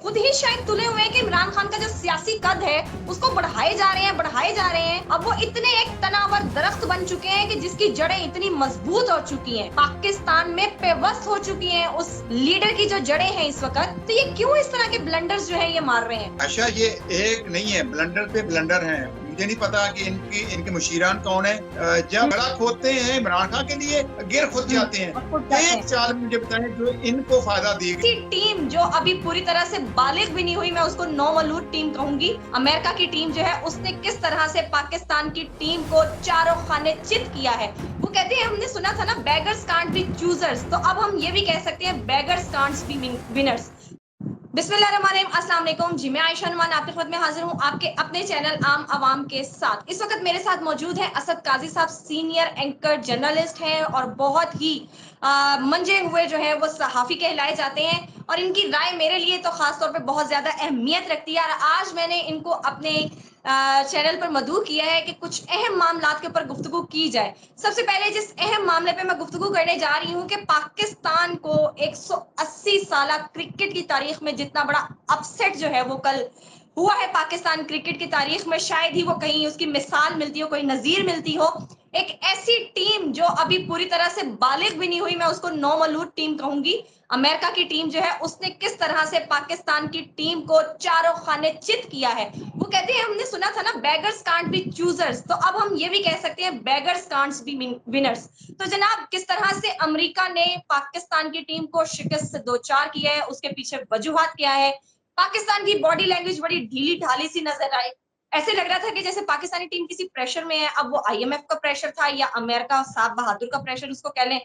खुद ही शायद तुले हुए हैं कि इमरान खान का जो सियासी कद है उसको बढ़ाए जा रहे हैं, बढ़ाए जा रहे हैं। अब वो इतने एक तनावर दरख्त बन चुके हैं कि जिसकी जड़ें इतनी मजबूत हो चुकी हैं, पाकिस्तान में पेवस्त हो चुकी हैं उस लीडर की जो जड़ें हैं इस वक्त। तो ये क्यों इस तरह के ब्लंडर्स जो है ये मार रहे हैं? अच्छा, ये एक नहीं है, ब्लंडर पे ब्लंडर हैं। मुझे नहीं पता कि इनके मुशीरान कौन है। जब बड़ा खोदते हैं इमरान खान के लिए, गिर खुद जाते हैं। एक चाल मुझे बताएं जो इनको फायदा देगी। टीम जो अभी पूरी तरह से बालिग भी नहीं हुई, मैं उसको नौमलूद टीम कहूंगी, अमेरिका की टीम जो है उसने किस तरह से पाकिस्तान की टीम को चारों खाने चित किया है। वो कहते हैं, हमने सुना था ना, बेगर्स कांट बी चूजर्स, तो अब हम ये भी कह सकते हैं बेगर्स कांट बी विनर्स। बिस्मिल्लाहिर्रहमानिर्रहीम, अस्सलाम वालेकुम जी। मैं आयशा नुमान आपके खिदमत में हाजिर हूँ आपके अपने चैनल आम अवाम के साथ। इस वक्त मेरे साथ मौजूद है असद काजी साहब, सीनियर एंकर जर्नलिस्ट हैं और बहुत ही मंजे हुए जो है वो सहाफ़ी कहलाए जाते हैं, और इनकी राय मेरे लिए तो खास तौर पे बहुत ज्यादा अहमियत रखती है। और आज मैंने इनको अपने चैनल पर मदऊ किया है कि कुछ अहम मामलात के ऊपर गुफ्तगू की जाए। सबसे पहले जिस अहम मामले पे मैं गुफ्तगू करने जा रही हूँ कि पाकिस्तान को 180 साल क्रिकेट की तारीख में जितना बड़ा अपसेट जो है वो कल हुआ है पाकिस्तान क्रिकेट की तारीख में, शायद ही वो कहीं उसकी मिसाल मिलती हो, कोई नजीर मिलती हो। एक ऐसी टीम जो अभी पूरी तरह से बालिग भी नहीं हुई, मैं उसको नौमलूद टीम कहूंगी, अमेरिका की टीम जो है उसने किस तरह से पाकिस्तान की टीम को चारों खाने चित किया है। वो कहते हैं, हमने सुना था ना, बेगर्स कांट बी चूजर्स, तो अब हम ये भी कह सकते हैं बेगर्स कांट बी विनर्स। तो जनाब, किस तरह से अमेरिका ने पाकिस्तान की टीम को शिकस्त से दो चार किया है, उसके पीछे वजूहात क्या है। पाकिस्तान की बॉडी लैंग्वेज बड़ी ढीली ढाली सी नजर आई, ऐसे लग रहा था कि जैसे पाकिस्तानी टीम किसी प्रेशर में है। अब वो आईएमएफ का प्रेशर था या अमेरिका साहब बहादुर का प्रेशर उसको कह लें,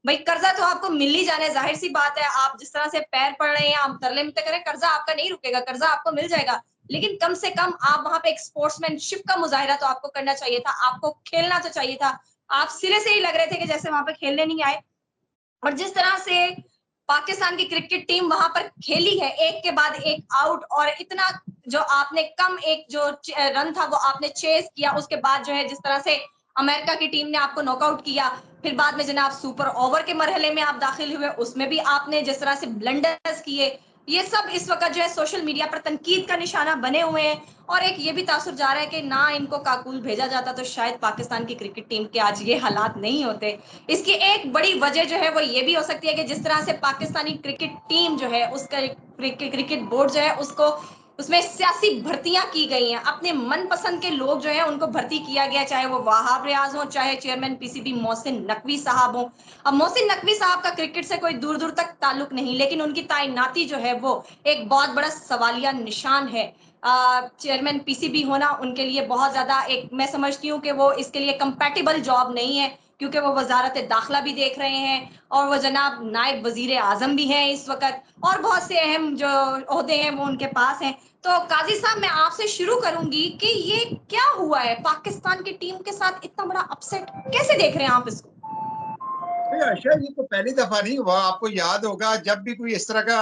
भाई कर्जा तो आपको मिल ही जाना है, जाहिर सी बात है। आप जिस तरह से पैर पड़ रहे हैं, आप तरले मिलते करें, कर्जा आपका नहीं रुकेगा, कर्जा आपको मिल जाएगा, लेकिन कम से कम आप वहां पे एक स्पोर्ट्समैनशिप का मुजाहिरा तो आपको करना चाहिए था, आपको खेलना तो चाहिए था। आप सिरे से ही लग रहे थे कि जैसे वहां पे खेलने नहीं आए। और जिस तरह से पाकिस्तान की क्रिकेट टीम वहां पर खेली है, एक के बाद एक आउट, और इतना जो आपने कम एक जो रन था वो आपने चेस किया, उसके बाद जो है जिस तरह से अमेरिका की टीम ने आपको नॉकआउट किया, फिर बाद में जनाब सुपर ओवर के मरहले में आप दाखिल हुए, उसमें भी आपने जिस तरह से ब्लंडर्स किए, ये सब इस वक्त जो है सोशल मीडिया पर तनकीद का निशाना बने हुए हैं। और एक ये भी तासुर जा रहा है कि ना इनको काकुल भेजा जाता तो शायद पाकिस्तान की क्रिकेट टीम के आज ये हालात नहीं होते। इसकी एक बड़ी वजह जो है वो ये भी हो सकती है कि जिस तरह से पाकिस्तानी क्रिकेट टीम जो है उसका क्रिकेट बोर्ड जो है उसको उसमें सियासी भर्तियां की गई हैं, अपने मनपसंद के लोग जो है उनको भर्ती किया गया, चाहे वो वहाब रियाज हो, चाहे चेयरमैन पीसीबी मोहसिन नकवी साहब हो। अब मोहसिन नकवी साहब का क्रिकेट से कोई दूर दूर तक ताल्लुक नहीं, लेकिन उनकी तैनाती जो है वो एक बहुत बड़ा सवालिया निशान है। चेयरमैन पीसीबी होना उनके लिए बहुत ज्यादा एक, मैं समझती हूँ कि वो इसके लिए कंपैटिबल जॉब नहीं है, क्योंकि वो वजारत दाखिला भी देख रहे हैं और वो जनाब नायब वजीर आजम भी हैं इस वक्त, और बहुत से अहम जो ओहदे हैं वो उनके पास हैं। तो काजी साहब, मैं आपसे शुरू करूंगी कि ये क्या हुआ है पाकिस्तान की टीम के साथ, इतना बड़ा अपसेट कैसे देख रहे हैं आप इसको? अच्छा, ये तो पहली दफा नहीं हुआ। आपको याद होगा जब भी कोई इस तरह का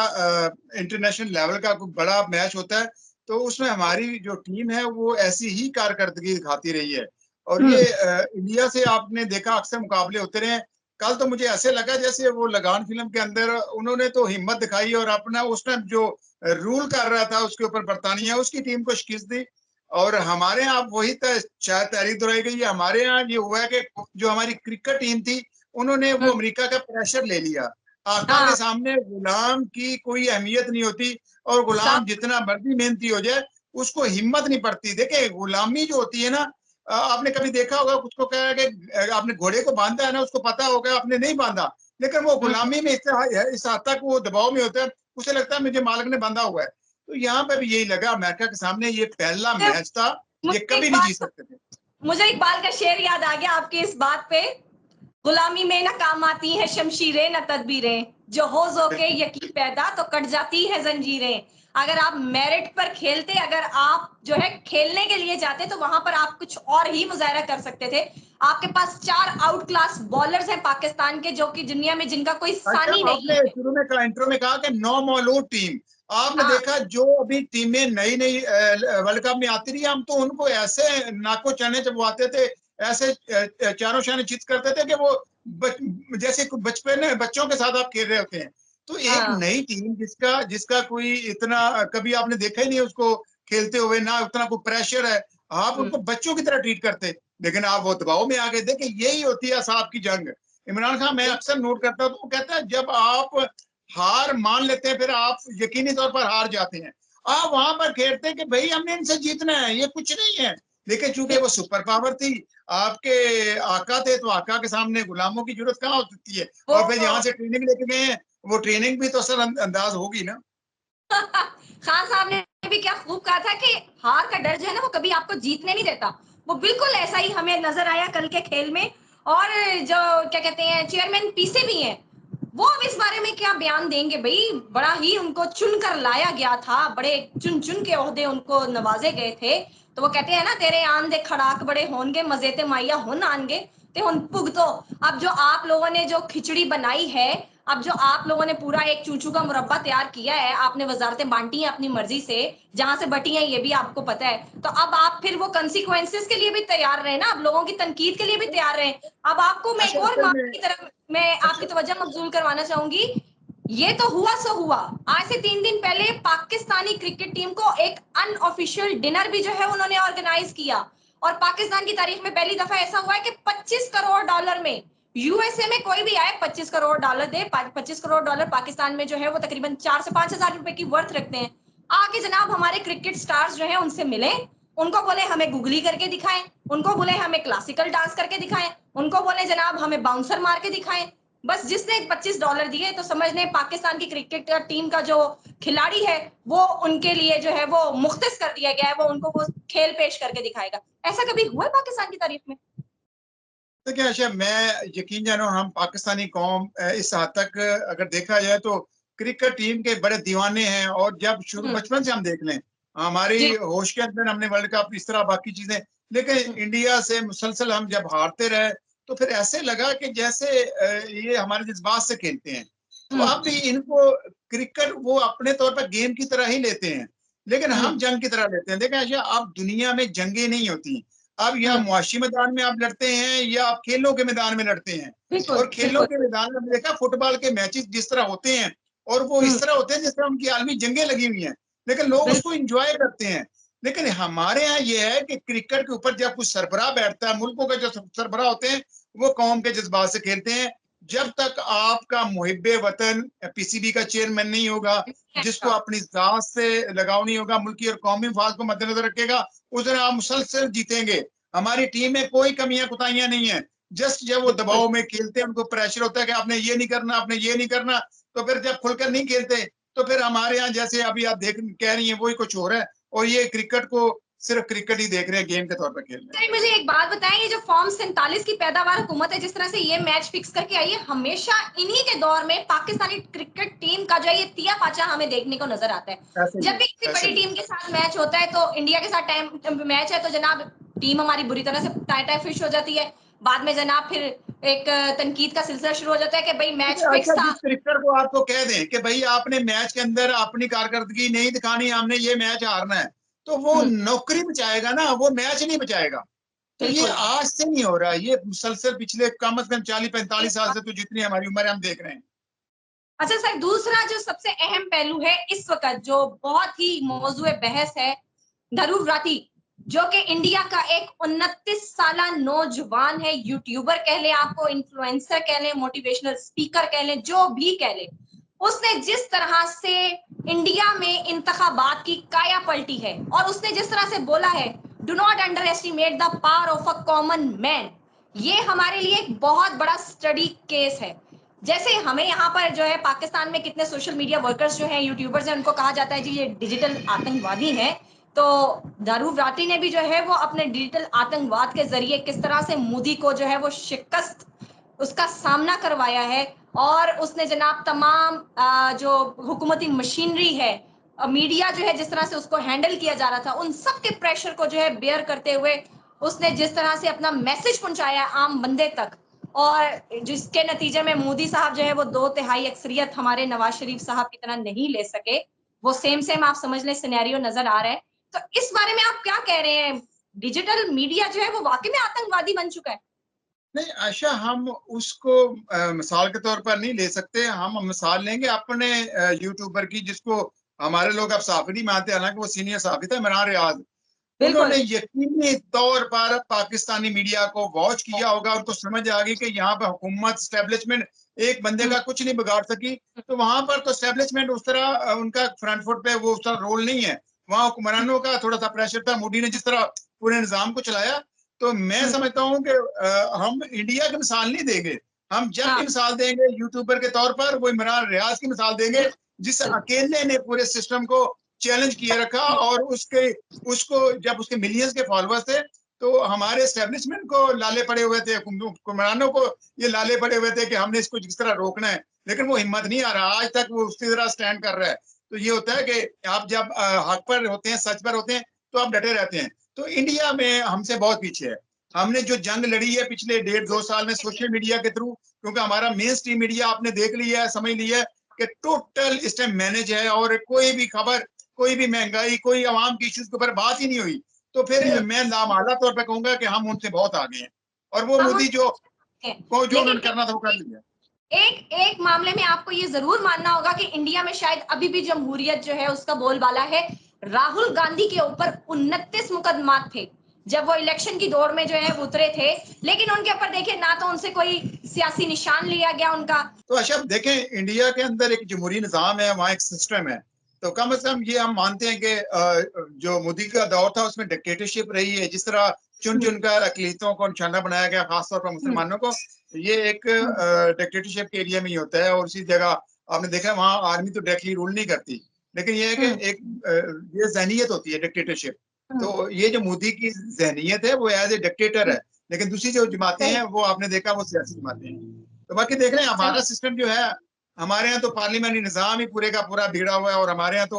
इंटरनेशनल लेवल का कोई बड़ा मैच होता है तो उसमें हमारी जो टीम है वो ऐसी ही कारकर्दगी दिखाती रही है। और ये इंडिया से आपने देखा अक्सर मुकाबले होते रहे। कल तो मुझे ऐसे लगा जैसे वो लगान फिल्म के अंदर उन्होंने तो हिम्मत दिखाई और अपना उस टाइम जो रूल कर रहा था उसके ऊपर बरतानिया, उसकी टीम को शिकस्त दी। और हमारे यहाँ वही शायद तहरीर दोहराई गई है। हमारे यहाँ ये हुआ है कि जो हमारी क्रिकेट टीम थी उन्होंने वो अमेरिका का प्रेशर ले लिया। आका के सामने गुलाम की कोई अहमियत नहीं होती, और गुलाम जितना मर्जी मेहनती हो जाए उसको हिम्मत नहीं पड़ती। देखिए, गुलामी जो होती है ना, आपने कभी देखा होगा, उसको कहा है कि आपने घोड़े को बांधा है ना, उसको पता होगा आपने नहीं बांधा, लेकिन वो गुलामी में इस हद तक वो दबाव में होता है, उसे लगता है मुझे मालिक ने बांधा हुआ है। तो यहाँ पे भी यही लगा, अमेरिका के सामने ये पहला मैच था, ये कभी नहीं जीत सकते थे। मुझे इकबाल का शेर याद आ गया आपकी इस बात पे, गुलामी में न काम आती है शमशीरें न तदबीरें, जो हो के यकीन पैदा तो कट जाती है जंजीरें। अगर आप मेरिट पर खेलते, अगर आप जो है खेलने के लिए जाते, तो वहां पर आप कुछ और ही मुजाहरा कर सकते थे। आपके पास 4 आउट क्लास बॉलर्स हैं पाकिस्तान के, जो कि दुनिया में जिनका कोई अच्छा, सानी नहीं आपने है। शुरू में कहा, इंट्रो में कहा कि नौ मौलूद टीम। आपने हाँ, देखा जो अभी टीमें नई नई वर्ल्ड कप में आती रही, हम तो उनको ऐसे नाको चने चबवाते थे, ऐसे चारों शाने चित करते थे कि वो जैसे बचपन बच्चों के साथ आप खेल रहे होते हैं। तो एक हाँ, नई टीम जिसका जिसका कोई इतना कभी आपने देखा ही नहीं उसको खेलते हुए, ना उतना कोई प्रेशर है, आप हुँ, उनको बच्चों की तरह ट्रीट करते, लेकिन आप वो दबाव में आ गए। देखिए यही होती है असाब की जंग। इमरान खान मैं अक्सर बिल्कुल, नोट करता हूँ, तो वो कहता है जब आप हार मान लेते हैं, फिर आप यकीनी तौर पर हार जाते हैं। आप वहाँ पर खेलते हैं कि भई हमने इनसे जीतना है, ये कुछ नहीं है। लेकिन चूँकि वो बिल्कुल, सुपर पावर थी, आपके आका थे, तो आका के सामने गुलामों की ज़रूरत कहाँ हो सकती है? वो और फिर यहाँ से ट्रेनिंग लेके गए हैं, वो ट्रेनिंग भी तो असर अंदाज होगी ना। खान साहब ने भी क्या खूब कहा था कि हार का डर जो है ना वो कभी आपको जीतने नहीं देता। वो बिल्कुल ऐसा ही हमें नज़र आया कल के खेल में। और जो क्या कहते हैं चेयरमैन पीसी भी हैं, वो अब इस बारे में क्या बयान देंगे भई? बड़ा ही उनको चुनकर लाया गया था, बड़े चुन-चुन के ओहदे उनको नवाज़े गए थे। तो वो कहते हैं ना तेरे आन दे खड़ाक बड़े होंगे, मज़े ते माहिया हुन आनगे, ते हुन भुगतो। अब जो आप लोगों ने जो खिचड़ी बनाई है, अब जो आप लोगों ने पूरा एक चूचू का मुरब्बा तैयार किया है, आपने वज़ारतें बाँटी हैं अपनी मर्ज़ी से, जहाँ से बटी हैं ये भी आपको पता है। तो अब आप फिर वो कॉन्सिक्वेंसेज़ के लिए भी तैयार रहें ना, अब लोगों की तनकीद के लिए भी तैयार रहें। अब आपको मैं एक अच्छा और असल बात में की तरफ मैं अच्छा आपकी तवज्जो मबज़ूल करवाना चाहूँगी। ये तो हुआ सो हुआ। आज से 3 दिन पहले पाकिस्तानी क्रिकेट टीम को एक अनऑफिशियल डिनर भी जो है उन्होंने ऑर्गेनाइज़ किया। और पाकिस्तान की तारीख में पहली दफ़ा ऐसा हुआ है कि 25 करोड़ डॉलर में यूएसए में कोई भी आए 25 करोड़ डॉलर दे 25 करोड़ डॉलर पाकिस्तान में जो है वो तकरीबन 4 से 5,000 रुपए की वर्थ रखते हैं। आके जनाब हमारे क्रिकेट स्टार्स जो हैं उनसे मिले, उनको बोले हमें गुगली करके दिखाएं, उनको बोले हमें क्लासिकल डांस करके दिखाएं, उनको बोले जनाब हमें बाउंसर मार के दिखाएं। बस जिसने $25 दिए तो समझ लें पाकिस्तान की क्रिकेट टीम का जो खिलाड़ी है वो उनके लिए जो है वो मुख्तस कर दिया गया है, वो उनको वो खेल पेश करके दिखाएगा। ऐसा कभी हुआ है पाकिस्तान की तारीख में? देखिए अच्छा मैं यकीन जानो हम पाकिस्तानी कौम इस हद तक अगर देखा जाए तो क्रिकेट टीम के बड़े दीवाने हैं और जब शुरू हुँ, बचपन से हम देख लें, हमारी जी। होश के अंदर हमने वर्ल्ड कप इस तरह बाकी चीज़ें लेकिन हुँ, इंडिया से मुसलसल हम जब हारते रहे, तो फिर ऐसे लगा कि जैसे ये हमारे जज़्बात से खेलते हैं। तो हुँ, अब भी इनको क्रिकेट वो अपने तौर पर गेम की तरह ही लेते हैं, लेकिन हुँ, हम जंग की तरह लेते हैं। देखिए अच्छा अब दुनिया में जंगें नहीं होती। अब या हुँ, मुआशी मैदान में आप लड़ते हैं या आप खेलों के मैदान में लड़ते हैं। बिल्कुल, और खेलों बिल्कुल। के मैदान में देखा फुटबॉल के मैचेस जिस तरह होते हैं और वो हुँ, इस तरह होते हैं जिस तरह उनकी आलमी जंगें लगी हुई हैं, लेकिन लोग उसको बिल्कुल, एंजॉय करते हैं। लेकिन हमारे यहाँ ये है कि क्रिकेट के ऊपर जब कुछ सरबराह बैठता है, मुल्कों के जो सरबराह होते हैं, वो कौम के जज्बात से खेलते हैं। जब तक आपका मुहिब्बे वतन पीसीबी का चेयरमैन नहीं होगा, जिसको अपनी ज़ात से लगाव नहीं होगा, मुल्की और कौमी मफाद को मद्देनज़र रखेगा, उस दिन आप मुसलसल जीतेंगे। हमारी टीम में कोई कमियां कुताहियां नहीं है। जस्ट जब वो बिल्कुल। दबाव में खेलते हैं, उनको प्रेशर होता है कि आपने ये नहीं करना, आपने ये नहीं करना, तो फिर जब खुलकर नहीं खेलते, तो फिर हमारे यहाँ जैसे अभी आप देख कह रही हैं वही कुछ हो रहा है और ये क्रिकेट को सिर्फ क्रिकेट ही देख रहे हैं, गेम के तौर पर खेल रहे हैं। चलिए मुझे एक बात बताएँ, ये जो फॉर्म 47 की पैदावार हुकूमत है, जिस तरह से ये मैच फिक्स करके आई है, हमेशा इन्हीं के दौर में पाकिस्तानी क्रिकेट टीम का जो है ये तिया-पाचा हमें देखने को नज़र आता है। ऐसे ही जब है, भी किसी ऐसे बड़ी ही है। टीम के साथ मैच होता है, तो इंडिया के साथ टाइम मैच है, तो जनाब टीम हमारी बुरी तरह से टाई-टाई फिश हो जाती है। बाद में जनाब फिर एक तनकीद का सिलसिला शुरू हो जाता है कि भई मैच फिक्स अच्छा था। जिस क्रिकेटर को आपको कह दें कि भाई आपने मैच के अंदर अपनी कारकर्दगी नहीं दिखानी, हमने ये मैच हारना है, तो वो हुँ, नौकरी बचाएगा ना, वो मैच नहीं बचाएगा। तो ये बिल्कुल। आज से नहीं हो रहा, ये मुसलसल पिछले कम से कम 40-45 एक साल बात से तो जितनी हमारी उम्र है हम देख रहे हैं। अच्छा सर, दूसरा जो सबसे अहम पहलू है इस वक़्त जो बहुत ही मौज़ूए बहस है, ध्रुव राठी, जो कि इंडिया का एक 29 साला नौजवान है, यूट्यूबर कह लें आपको, इन्फ्लुएंसर कह लें, मोटिवेशनल स्पीकर कह लें, जो भी कह लें। उसने जिस तरह से इंडिया में इंतखाबात की काया पलटी है और उसने जिस तरह से बोला है, do not under estimate the power of a common man, ये हमारे लिए एक बहुत बड़ा स्टडी केस है। जैसे हमें यहाँ पर जो है पाकिस्तान में कितने सोशल मीडिया वर्कर्स जो हैं, यूट्यूबर्स हैं, उनको कहा जाता है जी ये डिजिटल आतंकवादी हैं। तो ध्रुव राठी ने भी जो है वो अपने डिजिटल आतंकवाद के ज़रिए किस तरह से मोदी को जो है वो शिकस्त उसका सामना करवाया है। और उसने जनाब तमाम जो हुकूमती मशीनरी है, मीडिया जो है जिस तरह से उसको हैंडल किया जा रहा था, उन सब के प्रेशर को जो है बेयर करते हुए उसने जिस तरह से अपना मैसेज पहुंचाया आम बंदे तक, और जिसके नतीजे में मोदी साहब जो है वो 2/3 अक्सरियत हमारे नवाज शरीफ साहब की तरह नहीं ले सके। वो सेम सेम आप समझ लें सिनेरियो नज़र आ रहा है। तो इस बारे में आप क्या कह रहे हैं? डिजिटल मीडिया जो है वो वाक़ई में आतंकवादी बन चुका है? नहीं आशा, हम उसको मिसाल के तौर पर नहीं ले सकते। हम मिसाल लेंगे अपने यूट्यूबर की, जिसको हमारे लोग अब साफी नहीं मानते, हालांकि वो सीनियर साफी था, इमरान रियाज। बिल्कुल। उन्होंने यकीनी तौर पर पाकिस्तानी मीडिया को वॉच किया होगा, उनको समझ आ गई कि यहाँ पे हुकूमत एस्टेब्लिशमेंट एक बंदे हम्म, का कुछ नहीं बिगाड़ सकी। तो वहां पर तो एस्टेब्लिशमेंट उस तरह उनका फ्रंट फुट पे वो उस तरह रोल नहीं है। वहां हुक्मरानों का थोड़ा सा प्रेशर था। मोदी ने जिस तरह पूरे निजाम को चलाया, तो मैं हम्म, समझता हूँ कि हम इंडिया की मिसाल नहीं देंगे। हम जब भी हाँ, मिसाल देंगे यूट्यूबर के तौर पर, वो इमरान रियाज की मिसाल देंगे, जिस बिल्कुल। अकेले ने पूरे सिस्टम को चैलेंज किए रखा। और उसके उसको जब उसके मिलियंस के फॉलोअर्स थे, तो हमारे एस्टेब्लिशमेंट को लाले पड़े हुए थे, हुक्मरानों को ये लाले पड़े हुए थे कि हमने इसको जिस तरह रोकना है, लेकिन वो हिम्मत नहीं आ रहा। आज तक वो उसी तरह स्टैंड कर रहा है। तो ये होता है कि आप जब हक पर होते हैं, सच पर होते हैं, तो आप डटे रहते हैं। तो इंडिया में हमसे बहुत पीछे है। हमने जो जंग लड़ी है पिछले 1.5-2 साल में सोशल मीडिया के थ्रू, क्योंकि हमारा मेन स्ट्रीम मीडिया आपने देख लिया है, समझ लिया है कि टोटल इस टाइम मैनेज है, और कोई भी खबर, कोई भी महंगाई, कोई आवाम की इश्यूज के ऊपर बात ही नहीं हुई। तो फिर मैं नामाला तौर पे कहूंगा कि हम उनसे बहुत आगे हैं। और वो हम मोदी उनसे जो हैं, को जो लेकिन उन्होंने करना था वो कर लिया। एक एक मामले में आपको ये जरूर मानना होगा कि इंडिया में शायद अभी भी जमहूरियत जो है उसका बोलबाला है। राहुल गांधी के ऊपर 29 मुकदमा थे जब वो इलेक्शन की दौड़ में जो है उतरे थे, लेकिन उनके ऊपर देखिए ना तो उनसे कोई सियासी निशान लिया गया उनका। तो अच्छा, देखें, इंडिया के अंदर एक जमहूरी निज़ाम है, वहाँ एक सिस्टम है। तो कम से कम ये हम मानते हैं कि जो मोदी का दौर था उसमें डिक्टेटरशिप रही है। जिस तरह चुन हम्म, चुन कर अकलीतों को निशाना बनाया गया, खासतौर पर हम्म, मुसलमानों को, ये एक हम्म, डिक्टेटरशिप के एरिया में ही होता है। और उसी जगह आपने देखा वहाँ आर्मी तो डायरेक्टली रूल नहीं करती, लेकिन ये है कि हम्म, एक ये जहनीत होती है डिक्टेटरशिप। हम्म, तो ये जो मोदी की जहनीत है वो एज ए डिक्टेटर है। लेकिन दूसरी जो जमातें सही, हैं वो आपने देखा वो सियासी जमातें हैं। तो बाकी देख रहे हैं हमारा सही, सिस्टम जो है, हमारे यहाँ तो पार्लियामेंट्री निजाम ही पूरे का पूरा बिगड़ा हुआ है। और हमारे यहाँ तो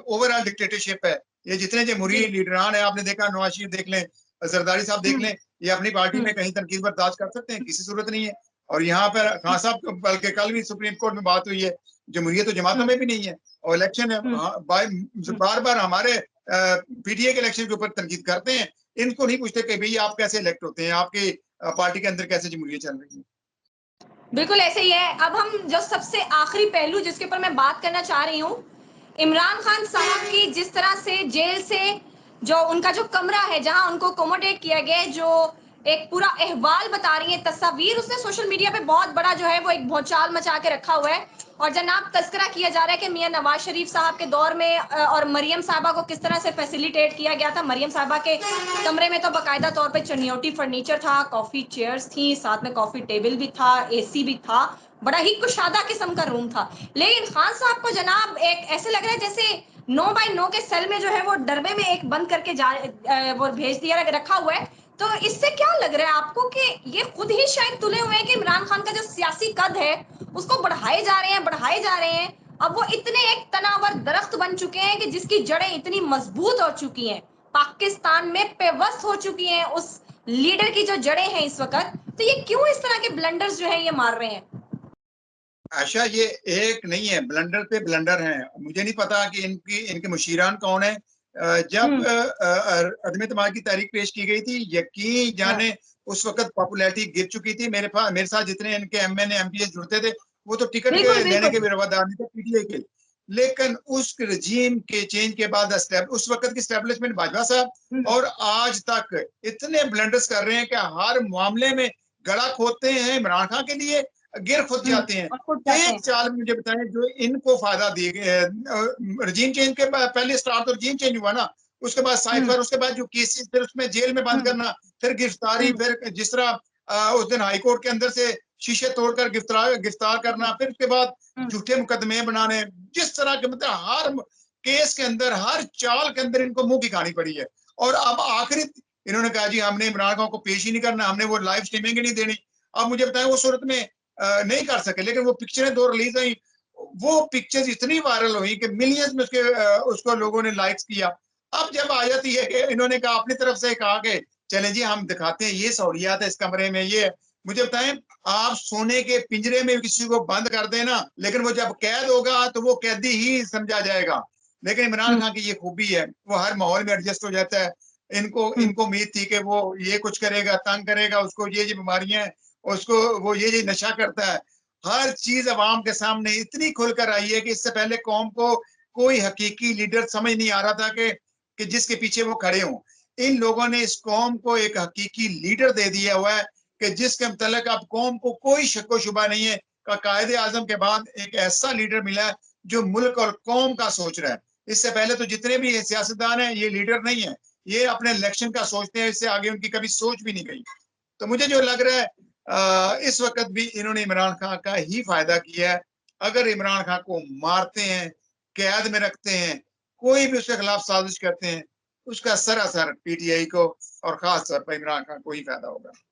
ओवरऑल डिक्टेटरशिप है। ये जितने जमहूरी जी, लीडरान है, आपने देखा नवाज शरीफ देख लें, जरदारी साहब देख हम्म, लें, ये अपनी पार्टी हम्म, में कहीं तनकीद बर्दाश्त कर सकते हैं, किसी सूरत नहीं है। और यहाँ पर खान साहब, बल्कि कल भी सुप्रीम कोर्ट में बात हुई है, जमहूरियत तो जमातों हम्म, में भी नहीं है। और इलेक्शन है, हम्म, हम्म। बार बार हमारे पीटीए के इलेक्शन के ऊपर तनकीद करते हैं। इनको नहीं पूछते कि भाई आप कैसे इलेक्ट होते हैं, आपकी पार्टी के अंदर कैसे जमहूरियत चल रही है। बिल्कुल ऐसे ही है। अब हम जो सबसे आखिरी पहलू जिसके ऊपर मैं बात करना चाह रही हूँ, इमरान खान साहब की जिस तरह से जेल से जो उनका जो कमरा है जहां उनको अकोमोडेट किया गया है, जो एक पूरा अहवाल बता रही है तस्वीर, उसने सोशल मीडिया पे बहुत बड़ा जो है वो एक भौचाल मचा के रखा हुआ है। और जनाब तस्करा किया जा रहा है कि मियां नवाज शरीफ साहब के दौर में और मरियम साहबा को किस तरह से फैसिलिटेट किया गया था। मरियम साहबा के कमरे में तो बाकायदा तौर पे चनियोटी फर्नीचर था, कॉफी चेयर्स थी, साथ में कॉफी टेबल भी था, एसी भी था, बड़ा ही कुशादा किस्म का रूम था। लेकिन खान साहब को जनाब एक ऐसे लग रहा है जैसे 9 बाई 9 के सेल में जो है वो डरबे में एक बंद करके वो भेज दिया रखा हुआ है। तो इससे क्या लग रहा है आपको कि ये खुद ही शायद तुले हुए हैं कि इमरान खान का जो सियासी कद है उसको बढ़ाए जा रहे हैं, बढ़ाए जा रहे हैं। अब वो इतने एक तनावर दरख्त बन चुके हैं कि जिसकी जड़ें इतनी मजबूत हो चुकी हैं, पाकिस्तान में पेवस्त हो चुकी हैं उस लीडर की जो जड़ें हैं इस वक्त। तो ये क्यों इस तरह के ब्लंडर्स जो है ये मार रहे हैं? आशा, ये एक नहीं है, ब्लंडर पे ब्लंडर हैं। मुझे नहीं पता कि इनके मुशीरान कौन है। जब हम्म, अदम एतमाद की तारीख पेश की गई थी, यकीन हाँ, जाने उस वक्त पॉपुलैरिटी गिर चुकी थी। मेरे साथ जितने इनके एमएनए एमपीए जुड़ते थे, वो तो टिकट के बिल्कुल लेने बिल्कुल। के भी रवादार नहीं थे पीटीए के। लेकिन उस रजीम के चेंज के बाद उस वक्त की स्टैब्लिशमेंट बाजवा साहब, हम्म, और आज तक इतने ब्लंडर्स कर रहे हैं कि हर मामले में गला खोदते हैं इमरान खान के लिए, गिर खुद जाते हैं। और फुट जाते एक हैं। चाल मुझे बताएं जो इनको फायदा दी रजीम चेंज के बाद, पहले स्टार्ट तो रजीम चेंज हुआ ना, उसके बाद हम्म, साइफर, उसके बाद जो केसेस, फिर उसमें जेल में बंद हम्म, करना, फिर गिरफ्तारी, हम्म, फिर जिस तरह उस दिन हाई कोर्ट के अंदर से शीशे तोड़कर गिरफ्तार करना, फिर उसके बाद हम्म, झूठे मुकदमे बनाने, जिस तरह के मतलब हर केस के अंदर, हर चाल के अंदर इनको मुंह की खानी पड़ी है। और अब आखिरी इन्होंने कहा जी हमने इमरान खान को पेश ही नहीं करना, हमने वो लाइव स्ट्रीमिंग ही नहीं देनी। अब मुझे बताएं वो सूरत में नहीं कर सके, लेकिन वो पिक्चरें 2 रिलीज हुई, वो पिक्चर्स इतनी वायरल हुई कि मिलियंस में उसको लोगों ने लाइक्स किया। अब जब आ जाती है कि इन्होंने कहा अपनी तरफ से कहा कि चलें जी हम दिखाते हैं ये सहूलियात है इस कमरे में, ये मुझे बताएं, आप सोने के पिंजरे में किसी को बंद कर देना, लेकिन वो जब कैद होगा तो वो कैदी ही समझा जाएगा। लेकिन इमरान हम्म, खान की ये खूबी है, वो हर माहौल में एडजस्ट हो जाता है। इनको इनको उम्मीद थी कि वो ये कुछ करेगा, तंग करेगा, उसको ये बीमारियां हैं, उसको वो ये नशा करता है। हर चीज अवाम के सामने इतनी खुलकर आई है कि इससे पहले कौम को कोई हकीकी लीडर समझ नहीं आ रहा था कि जिसके पीछे वो खड़े हों। इन लोगों ने इस कौम को एक हकीकी लीडर दे दिया हुआ है कि जिसके मतलब अब कौम को कोई शक शुबा नहीं है कि कायदे आजम के बाद एक ऐसा लीडर मिला है जो मुल्क और कौम का सोच रहा है। इससे पहले तो जितने भी सियासतदान हैं ये लीडर नहीं है, ये अपने इलेक्शन का सोचते हैं, इससे आगे उनकी कभी सोच भी नहीं गई। तो मुझे जो लग रहा है इस वक्त भी इन्होंने इमरान खान का ही फायदा किया है। अगर इमरान खान को मारते हैं, कैद में रखते हैं, कोई भी उसके खिलाफ साजिश करते हैं, उसका सरासर पीटीआई को और खास तौर पर इमरान खान को ही फायदा होगा।